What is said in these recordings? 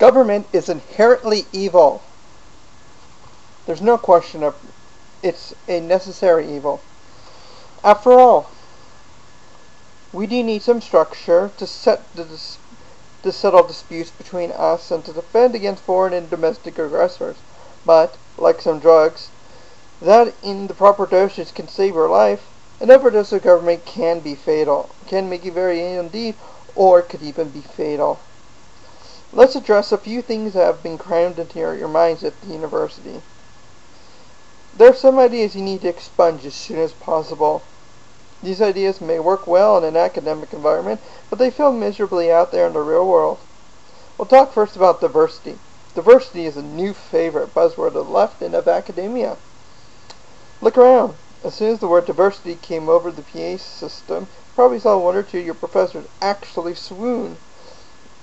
Government is inherently evil. There's no question of it's a necessary evil. After all, we do need some structure to settle disputes between us and to defend against foreign and domestic aggressors. But, like some drugs, that in the proper dosage can save your life, an overdose of government can be fatal, can make you very ill indeed, or could even be fatal. Let's address a few things that have been crammed into your minds at the university. There are some ideas you need to expunge as soon as possible. These ideas may work well in an academic environment, but they fail miserably out there in the real world. We'll talk first about diversity. Diversity is a new favorite buzzword of the left and of academia. Look around. As soon as the word diversity came over the PA system, you probably saw one or two of your professors actually swoon.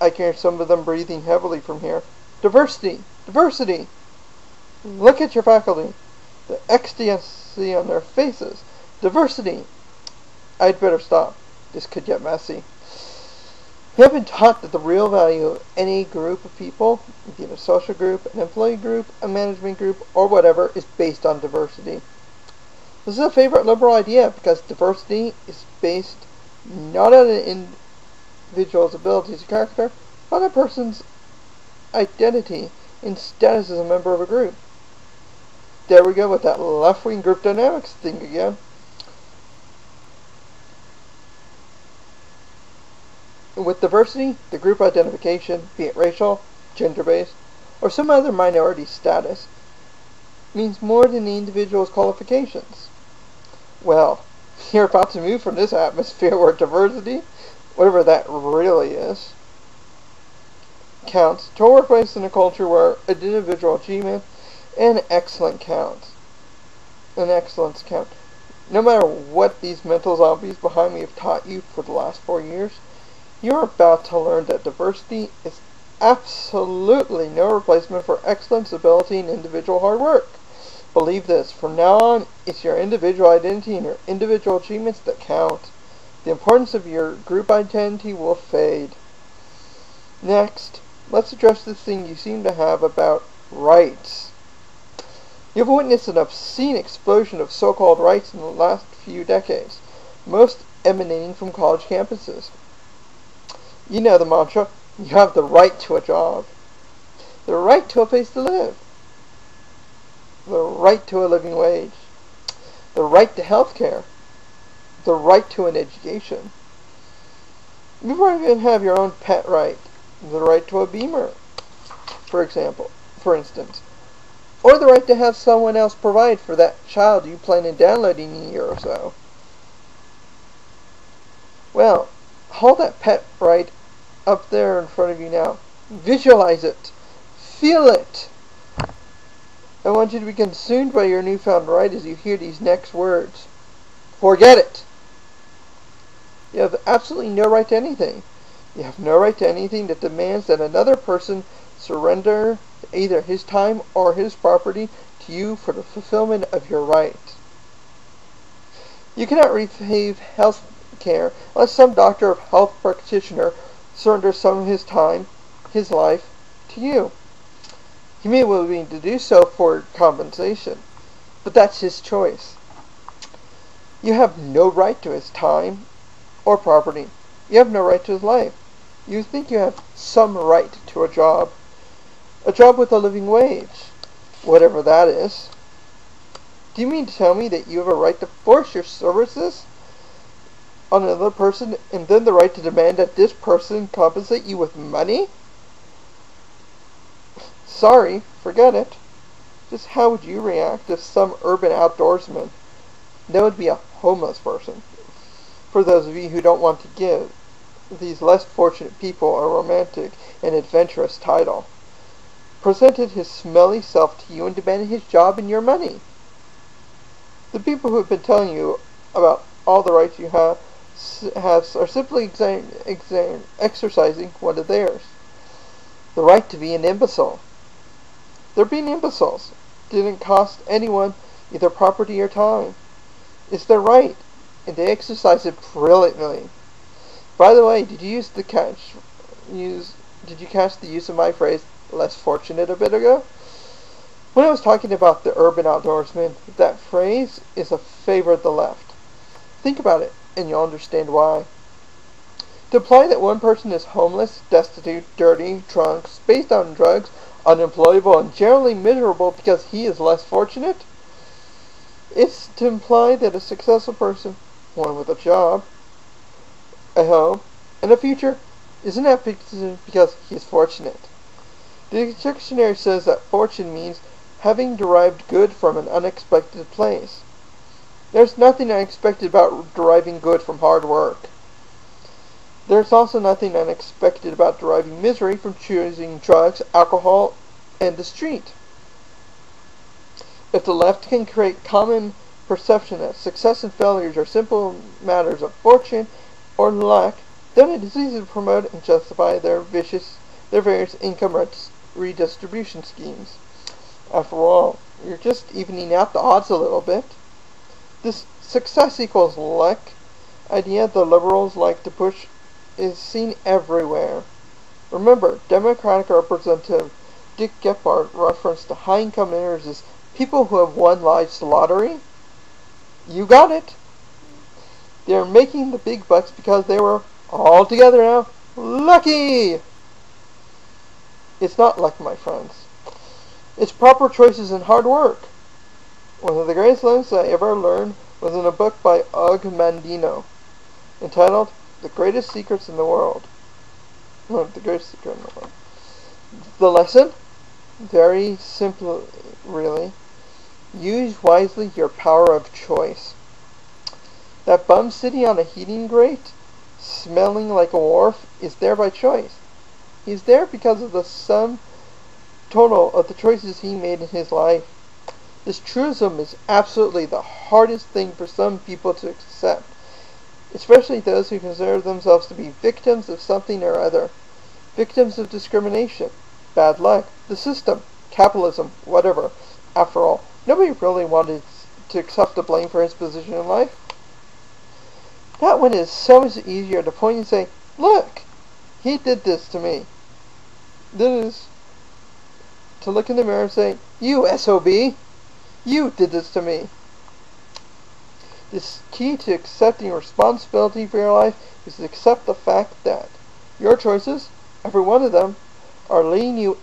I can hear some of them breathing heavily from here. Diversity! Diversity! Look at your faculty. The ecstasy on their faces. Diversity! I'd better stop. This could get messy. We have been taught that the real value of any group of people, be it a social group, an employee group, a management group, or whatever, is based on diversity. This is a favorite liberal idea because diversity is based not on an individual's abilities or character, but on a person's identity and status as a member of a group. There we go with that left-wing group dynamics thing again. With diversity, the group identification, be it racial, gender-based, or some other minority status, means more than the individual's qualifications. Well, you're about to move from this atmosphere where diversity, whatever that really is, counts, to a workplace in a culture where an individual achievement and excellence count. No matter what these mental zombies behind me have taught you for the last 4 years, you're about to learn that diversity is absolutely no replacement for excellence, ability, and individual hard work. Believe this, from now on, it's your individual identity and your individual achievements that count. The importance of your group identity will fade. Next, let's address this thing you seem to have about rights. You've witnessed an obscene explosion of so-called rights in the last few decades, most emanating from college campuses. You know the mantra, you have the right to a job, the right to a place to live, the right to a living wage, the right to health care, the right to an education. You might even have your own pet right, the right to a Beamer, for instance, or the right to have someone else provide for that child you plan on downloading in a year or so. Well, hold that pet right up there in front of you now. Visualize it. Feel it. I want you to be consumed by your newfound right as you hear these next words. Forget it. You have absolutely no right to anything. You have no right to anything that demands that another person surrender either his time or his property to you for the fulfillment of your right. You cannot receive health care unless some doctor or health practitioner surrenders some of his time, his life, to you. He may well be to do so for compensation, but that's his choice. You have no right to his time or property. You have no right to his life. You think you have some right to a job with a living wage, whatever that is. Do you mean to tell me that you have a right to force your services on another person and then the right to demand that this person compensate you with money? Sorry, forget it. Just how would you react if some urban outdoorsman, that would be a homeless person, for those of you who don't want to give these less fortunate people a romantic and adventurous title, presented his smelly self to you and demanded his job and your money? The people who have been telling you about all the rights you have are simply exercising one of theirs. The right to be an imbecile. They're being imbeciles. Didn't cost anyone either property or time. It's their right, and they exercise it brilliantly. By the way, did you use Did you catch the use of my phrase, less fortunate, a bit ago? When I was talking about the urban outdoorsman, that phrase is a favor of the left. Think about it, and you'll understand why. To imply that one person is homeless, destitute, dirty, drunk, spaced out on drugs, unemployable, and generally miserable because he is less fortunate, is to imply that a successful person, one with a job, a home, and a future, isn't that because he is fortunate. The dictionary says that fortune means having derived good from an unexpected place. There's nothing unexpected about deriving good from hard work. There's also nothing unexpected about deriving misery from choosing drugs, alcohol, and the street. If the left can create common perception that success and failures are simple matters of fortune or luck, then it is easy to promote and justify their various income redistribution schemes. After all, you're just evening out the odds a little bit. This success equals luck idea the liberals like to push is seen everywhere. Remember, Democratic Representative Dick Gephardt referenced to high-income earners as people who have won life's lottery. You got it. They're making the big bucks because they were, all together now, lucky! It's not luck, my friends. It's proper choices and hard work. One of the greatest lessons I ever learned was in a book by Og Mandino, entitled The Greatest Secrets in the World. No, The Greatest Secret in the World. The lesson? Very simple, really. Use wisely your power of choice. That bum sitting on a heating grate, smelling like a wharf, is there by choice. He's there because of the sum total of the choices he made in his life. This truism is absolutely the hardest thing for some people to accept, especially those who consider themselves to be victims of something or other. Victims of discrimination, bad luck, the system, capitalism, whatever. After all, nobody really wanted to accept the blame for his position in life. That one is so much easier to point and say, look, he did this to me. This is to look in the mirror and say, you SOB, you did this to me. This key to accepting responsibility for your life is to accept the fact that your choices, every one of them, are leading you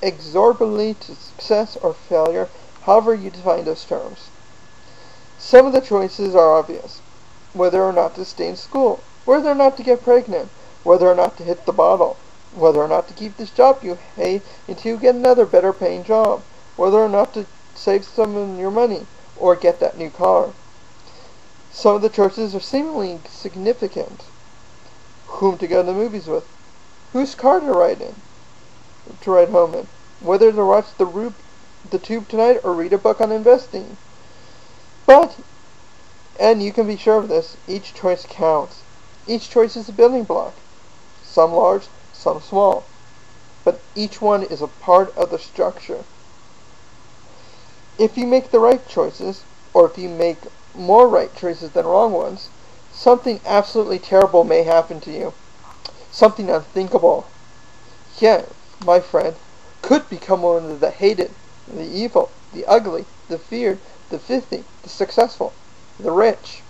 inexorably to success or failure, however you define those terms. Some of the choices are obvious. Whether or not to stay in school, whether or not to get pregnant, whether or not to hit the bottle, whether or not to keep this job you hate until you get another better paying job, whether or not to save some of your money or get that new car. Some of the choices are seemingly significant. Whom to go to the movies with, whose car to ride home in, whether to watch the Tube tonight or read a book on investing. But, and you can be sure of this, each choice counts. Each choice is a building block. Some large, some small. But each one is a part of the structure. If you make the right choices, or if you make more right choices than wrong ones, something absolutely terrible may happen to you. Something unthinkable. Yet, my friend, could become one of the hated, the evil, the ugly, the feared, the filthy, the successful, the rich.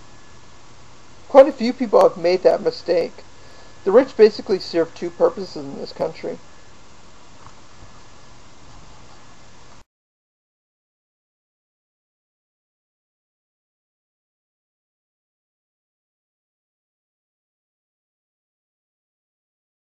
Quite a few people have made that mistake. The rich basically serve two purposes in this country.